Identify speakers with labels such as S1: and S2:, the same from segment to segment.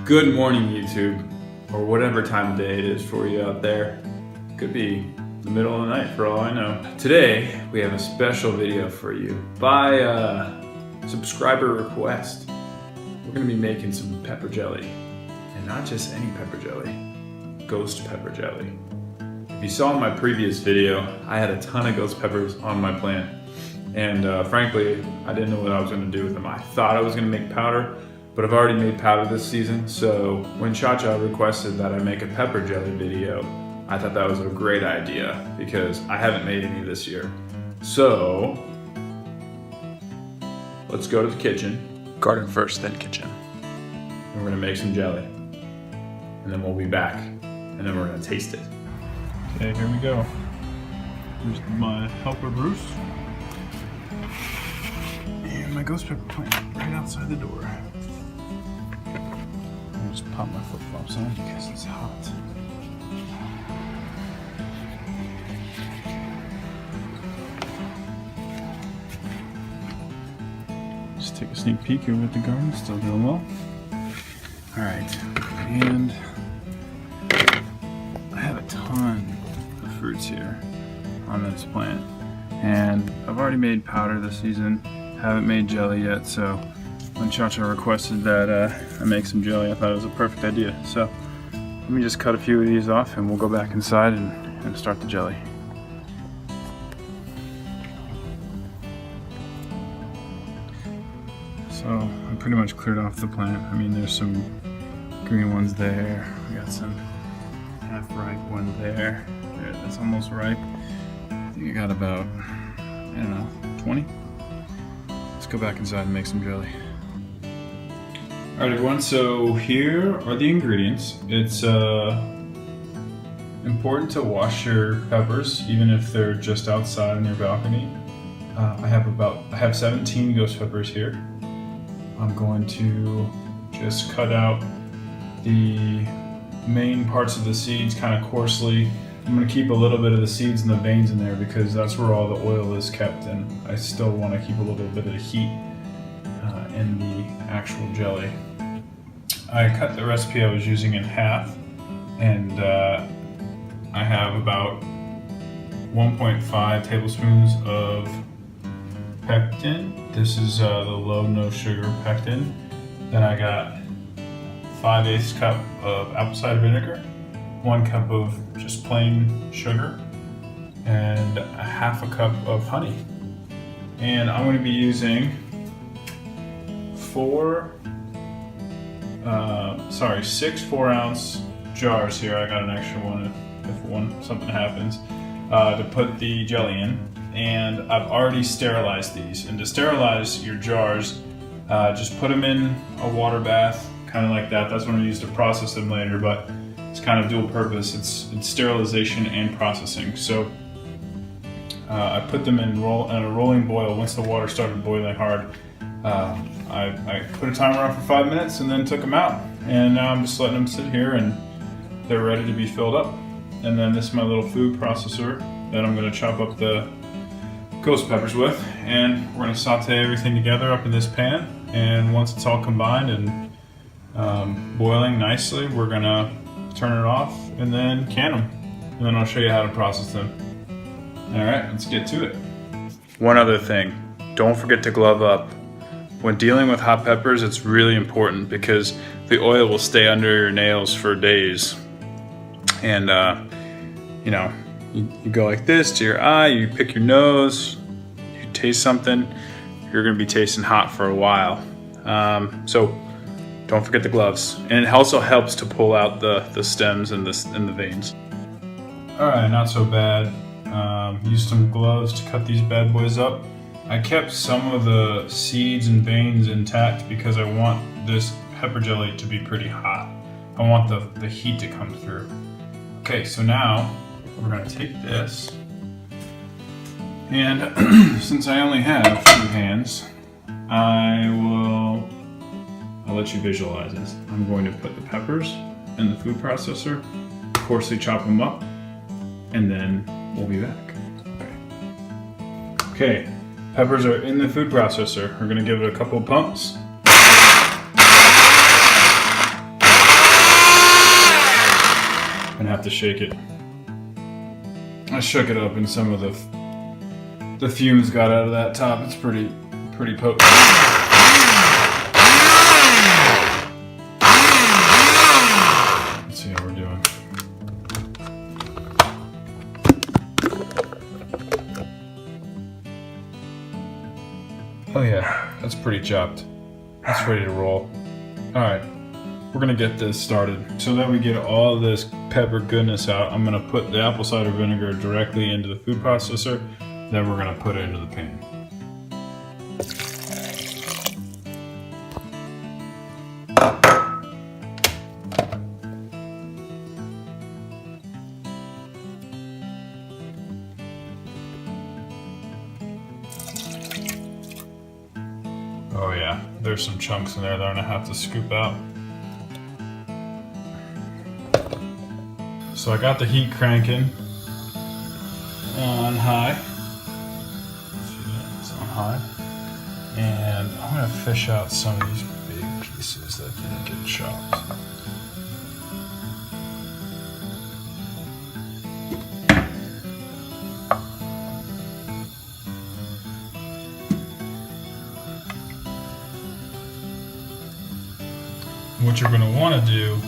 S1: Good morning, YouTube, or whatever time of day it is for you out there. Could be the middle of the night for all I know. Today, we have a special video for you by subscriber request. We're gonna be making some pepper jelly, and not just any pepper jelly, ghost pepper jelly. If you saw in my previous video, I had a ton of ghost peppers on my plant, and frankly, I didn't know what I was gonna do with them. I thought I was gonna make powder, but I've already made powder this season, so when Cha-Cha requested that I make a pepper jelly video, I thought that was a great idea because I haven't made any this year. So, let's go to the kitchen. Garden first, then kitchen. And we're gonna make some jelly. And then we'll be back, and then we're gonna taste it. Okay, here we go. Here's my helper Bruce. And my ghost pepper plant right outside the door. I'll just pop my flip-flops on because it's hot. Just take a sneak peek here with the garden, still doing well. Alright, and I have a ton of fruits here on this plant. And I've already made powder this season, haven't made jelly yet, so when Cha-Cha requested that I make some jelly, I thought it was a perfect idea. So let me just cut a few of these off and we'll go back inside and start the jelly. So I pretty much cleared off the plant. I mean, there's some green ones there. We got some half-ripe one there. That's almost ripe. I think I got about, I don't know, 20? Let's go back inside and make some jelly. Alright everyone, so here are the ingredients. It's important to wash your peppers, even if they're just outside on your balcony. I have 17 ghost peppers here. I'm going to just cut out the main parts of the seeds kind of coarsely. I'm going to keep a little bit of the seeds and the veins in there because that's where all the oil is kept, and I still want to keep a little bit of the heat in the actual jelly. I cut the recipe I was using in half, and I have about 1.5 tablespoons of pectin. This is the low no-sugar pectin. Then I got 5/8 cup of apple cider vinegar, 1 cup of just plain sugar, and a half a cup of honey. And I'm going to be using 6 4-ounce jars here. I got an extra one if something happens to put the jelly in. And I've already sterilized these. And to sterilize your jars, just put them in a water bath, kind of like that. That's what I'm going to use to process them later, but it's kind of dual purpose. It's sterilization and processing. So I put them in a rolling boil. Once the water started boiling hard, I put a timer on for 5 minutes and then took them out. And now I'm just letting them sit here and they're ready to be filled up. And then this is my little food processor that I'm going to chop up the ghost peppers with. And we're going to saute everything together up in this pan. And once it's all combined and boiling nicely, we're going to turn it off and then can them. And then I'll show you how to process them. All right, let's get to it. One other thing, don't forget to glove up. When dealing with hot peppers, it's really important because the oil will stay under your nails for days. And you know, you go like this to your eye, you pick your nose, you taste something, you're gonna be tasting hot for a while. So don't forget the gloves. And it also helps to pull out the stems and the veins. All right, not so bad. Used some gloves to cut these bad boys up. I kept some of the seeds and veins intact because I want this pepper jelly to be pretty hot. I want the heat to come through. Okay, so now we're gonna take this, and since I only have 2 hands, I'll let you visualize this. I'm going to put the peppers in the food processor, coarsely chop them up, and then we'll be back. Okay, peppers are in the food processor. We're gonna give it a couple of pumps. have to shake it. I shook it up and some of the fumes got out of that top. It's pretty potent. Let's see how we're doing. Oh yeah, that's pretty chopped. That's ready to roll. Alright, we're gonna get this started. So that we get all this pepper goodness out, I'm gonna put the apple cider vinegar directly into the food processor, then we're gonna put it into the pan. Oh yeah, there's some chunks in there that I'm gonna have to scoop out. So I got the heat cranking on high. See that? It's on high. And I'm gonna fish out some of these big pieces that didn't get chopped. What you're going to want to do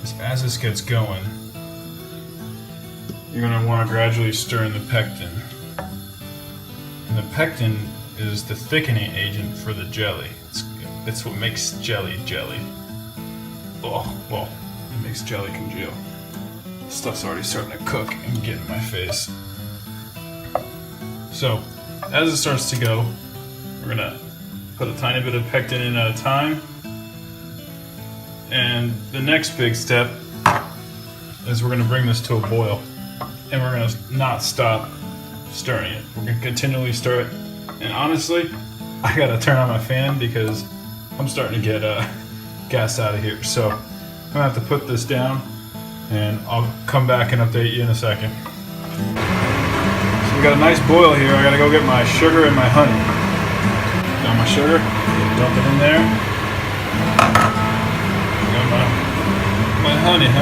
S1: is, as this gets going, you're going to want to gradually stir in the pectin. And the pectin is the thickening agent for the jelly. It's what makes jelly jelly. Oh, well, it makes jelly congeal. Stuff's already starting to cook and get in my face. So, as it starts to go, we're going to put a tiny bit of pectin in at a time. And the next big step is we're going to bring this to a boil, and we're going to not stop stirring it. We're going to continually stir it, and honestly, I got to turn on my fan because I'm starting to get gas out of here. So I'm going to have to put this down, and I'll come back and update you in a second. So we got a nice boil here. I got to go get my sugar and my honey. Got my sugar, dump it in there. My honey. So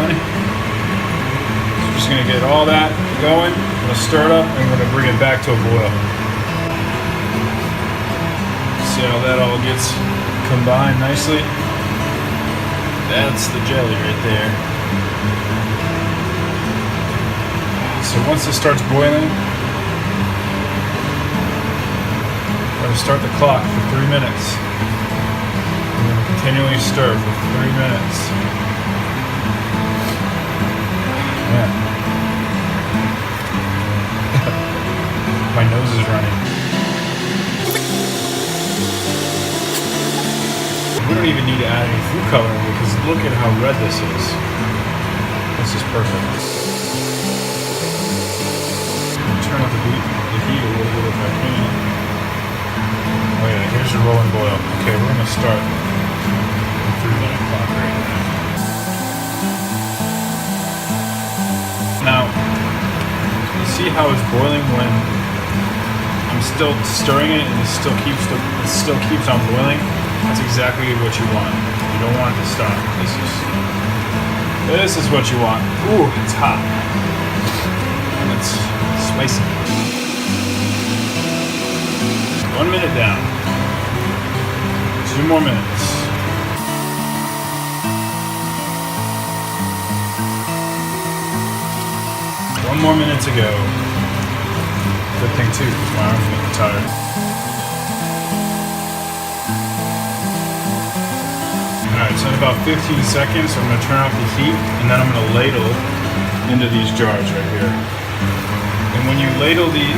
S1: we're just gonna get all that going. I'm gonna stir it up and we're gonna bring it back to a boil. See how that all gets combined nicely? That's the jelly right there. So once this starts boiling, we're gonna start the clock for 3 minutes. We're gonna continually stir for 3 minutes. Yeah. My nose is running. We don't even need to add any food coloring because look at how red this is. This is perfect. Turn up the heat a little bit if I can. Oh yeah, here's your rolling boil. Okay, we're gonna start the 3-minute clock right now. Now, you see how it's boiling when I'm still stirring it and it still keeps on boiling? That's exactly what you want. You don't want it to stop. This is what you want. Ooh, it's hot. And it's spicy. 1 minute down. 2 more minutes. 1 more minute to go. Good thing too, because my arm's getting tired. Alright, so in about 15 seconds, I'm going to turn off the heat, and then I'm going to ladle into these jars right here. And when you ladle the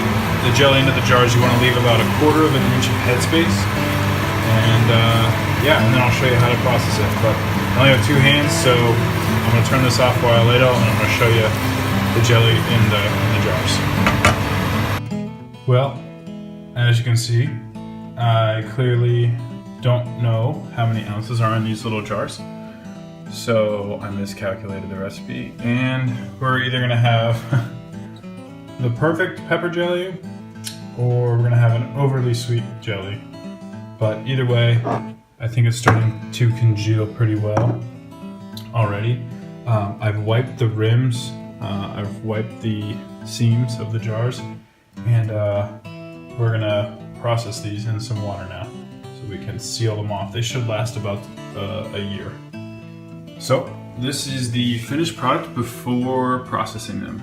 S1: jelly into the jars, you want to leave about 1/4 of an inch of headspace. And yeah, and then I'll show you how to process it. But I only have 2 hands, so I'm going to turn this off while I ladle, and I'm going to show you the jelly in the jars. Well, as you can see, I clearly don't know how many ounces are in these little jars, so I miscalculated the recipe, and we're either gonna have the perfect pepper jelly or we're gonna have an overly sweet jelly. But either way, I think it's starting to congeal pretty well already. I've wiped the rims, I've wiped the seams of the jars, and we're gonna process these in some water now so we can seal them off. They should last about a year. So this is the finished product before processing them.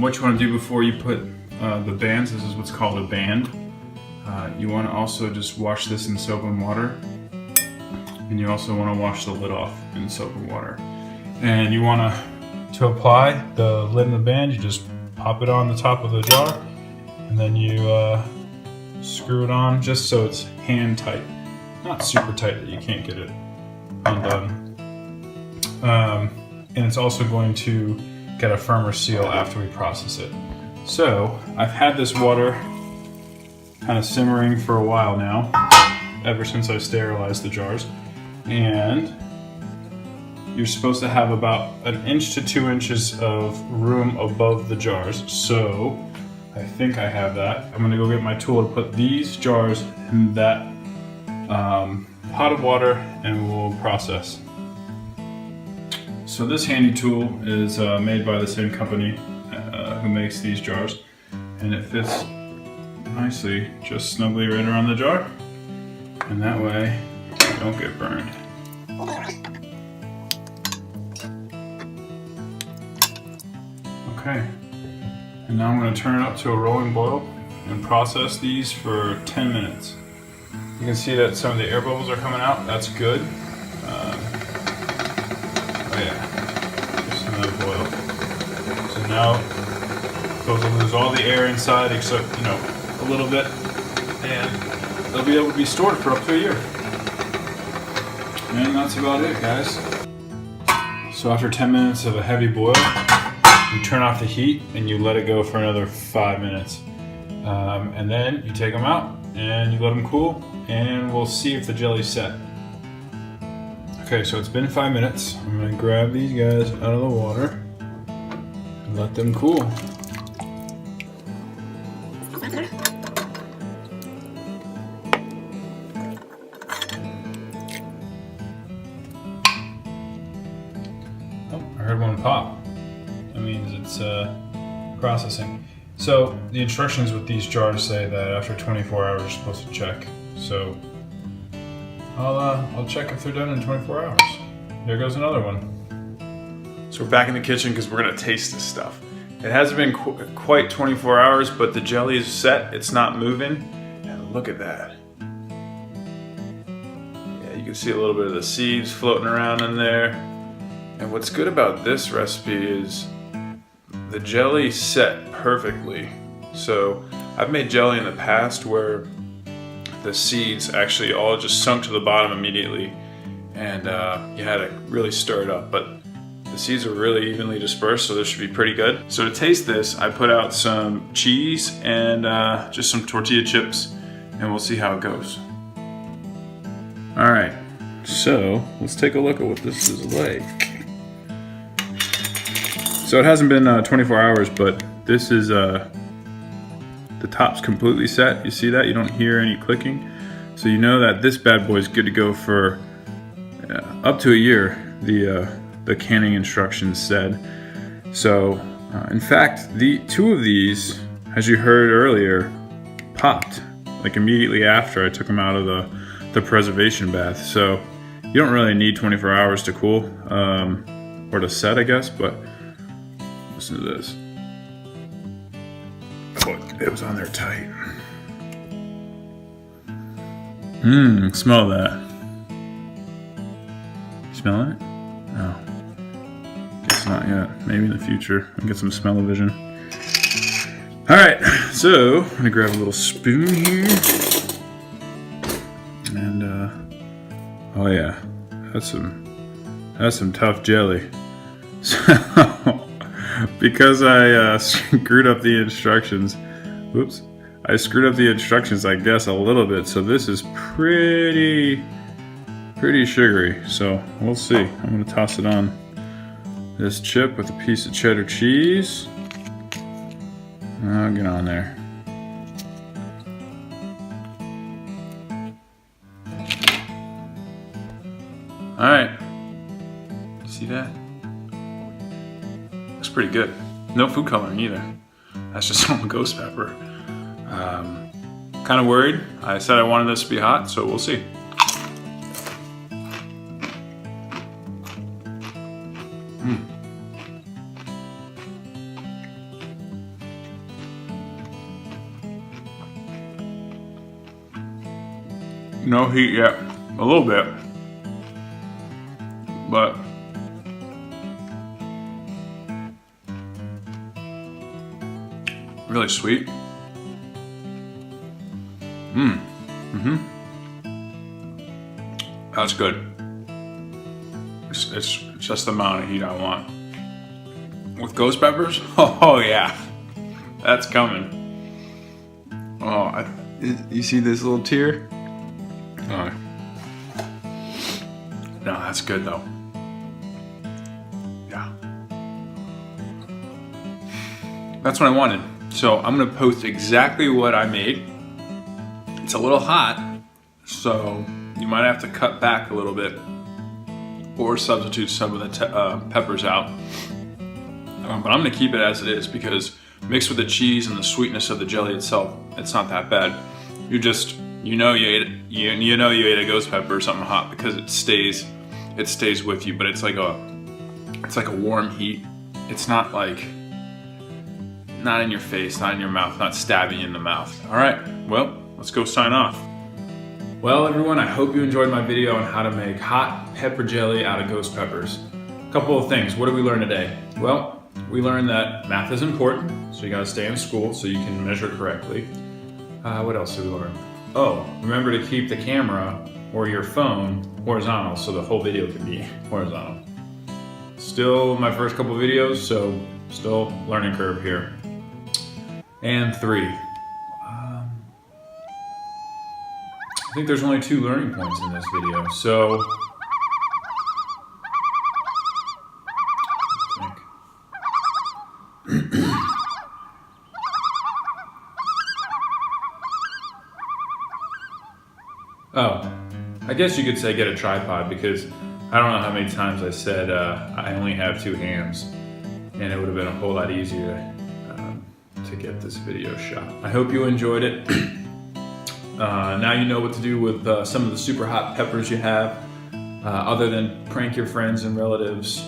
S1: What you want to do before you put the bands, this is what's called a band. You want to also just wash this in soap and water, and you also want to wash the lid off in soap and water. And you want to apply the lid and the band, you just pop it on the top of the jar, and then you screw it on just so it's hand tight, not super tight that you can't get it undone. And it's also going to get a firmer seal after we process it. So I've had this water kind of simmering for a while now, ever since I sterilized the jars, and you're supposed to have about 1 inch to 2 inches of room above the jars. So I think I have that. I'm gonna go get my tool to put these jars in that pot of water, and we'll process. So this handy tool is made by the same company who makes these jars, and it fits nicely just snugly right around the jar, and that way you don't get burned. Okay, and now I'm going to turn it up to a rolling boil and process these for 10 minutes. You can see that some of the air bubbles are coming out. That's good. Oh yeah, just another boil. So now those will lose all the air inside except, a little bit, and they'll be able to be stored for up to a year. And that's about it, guys. So after 10 minutes of a heavy boil, you turn off the heat and you let it go for another 5 minutes. And then you take them out and you let them cool, and we'll see if the jelly's set. Okay, so it's been 5 minutes. I'm gonna grab these guys out of the water and let them cool. Oh, I heard one pop. That means it's processing. So the instructions with these jars say that after 24 hours you're supposed to check. So I'll check if they're done in 24 hours. There goes another one. So we're back in the kitchen because we're gonna taste this stuff. It hasn't been quite 24 hours, but the jelly is set. It's not moving. And look at that. Yeah, you can see a little bit of the seeds floating around in there. And what's good about this recipe is the jelly set perfectly. So I've made jelly in the past where the seeds actually all just sunk to the bottom immediately, and you had to really stir it up, but the seeds are really evenly dispersed, so this should be pretty good. So to taste this, I put out some cheese and just some tortilla chips, and we'll see how it goes. All right, so let's take a look at what this is like. So it hasn't been 24 hours, but this is, the top's completely set. You see that? You don't hear any clicking. So you know that this bad boy is good to go for up to a year, the canning instructions said. So, in fact, the two of these, as you heard earlier, popped like immediately after I took them out of the preservation bath. So you don't really need 24 hours to cool, or to set, I guess, but listen to this. Oh, it was on there tight. Smell that. You smell it? No. Guess not yet. Maybe in the future. I'll get some smell-o-vision. Alright, so I'm gonna grab a little spoon here. And oh yeah, that's some tough jelly. So because I screwed up the instructions, whoops, I screwed up the instructions, I guess, a little bit. So this is pretty sugary. So we'll see. I'm gonna toss it on this chip with a piece of cheddar cheese. Get on there. All right. See that? pretty good. No food coloring either. That's just some ghost pepper. Kind of worried. I said I wanted this to be hot, so we'll see. No heat yet, a little bit, but really sweet. That's good. It's just the amount of heat I want. With ghost peppers, oh yeah, that's coming. Oh, you see this little tear? Oh. No, that's good though. Yeah. That's what I wanted. So I'm gonna post exactly what I made. It's a little hot, so you might have to cut back a little bit or substitute some of the peppers out. But I'm gonna keep it as it is because mixed with the cheese and the sweetness of the jelly itself, it's not that bad. You know you ate a ghost pepper or something hot because it stays with you, but it's like a warm heat. It's not in your face, not in your mouth, not stabbing you in the mouth. All right, well, let's go sign off. Well, everyone, I hope you enjoyed my video on how to make hot pepper jelly out of ghost peppers. A couple of things, what did we learn today? Well, we learned that math is important, so you gotta stay in school so you can measure correctly. What else did we learn? Oh, remember to keep the camera or your phone horizontal so the whole video can be horizontal. Still my first couple videos, so still learning curve here. And 3. I think there's only 2 learning points in this video, so oh, I guess you could say get a tripod because I don't know how many times I said I only have 2 hands, and it would have been a whole lot easier to get this video shot. I hope you enjoyed it. Now you know what to do with some of the super hot peppers you have, other than prank your friends and relatives.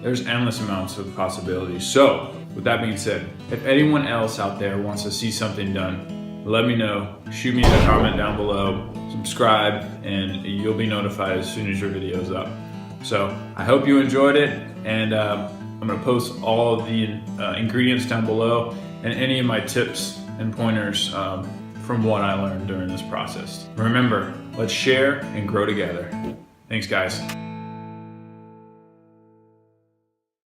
S1: There's endless amounts of possibilities. So, with that being said, if anyone else out there wants to see something done, let me know. Shoot me a comment down below, subscribe, and you'll be notified as soon as your video's up. So, I hope you enjoyed it, and I'm gonna post all of the ingredients down below and any of my tips and pointers from what I learned during this process. Remember, let's share and grow together. Thanks, guys.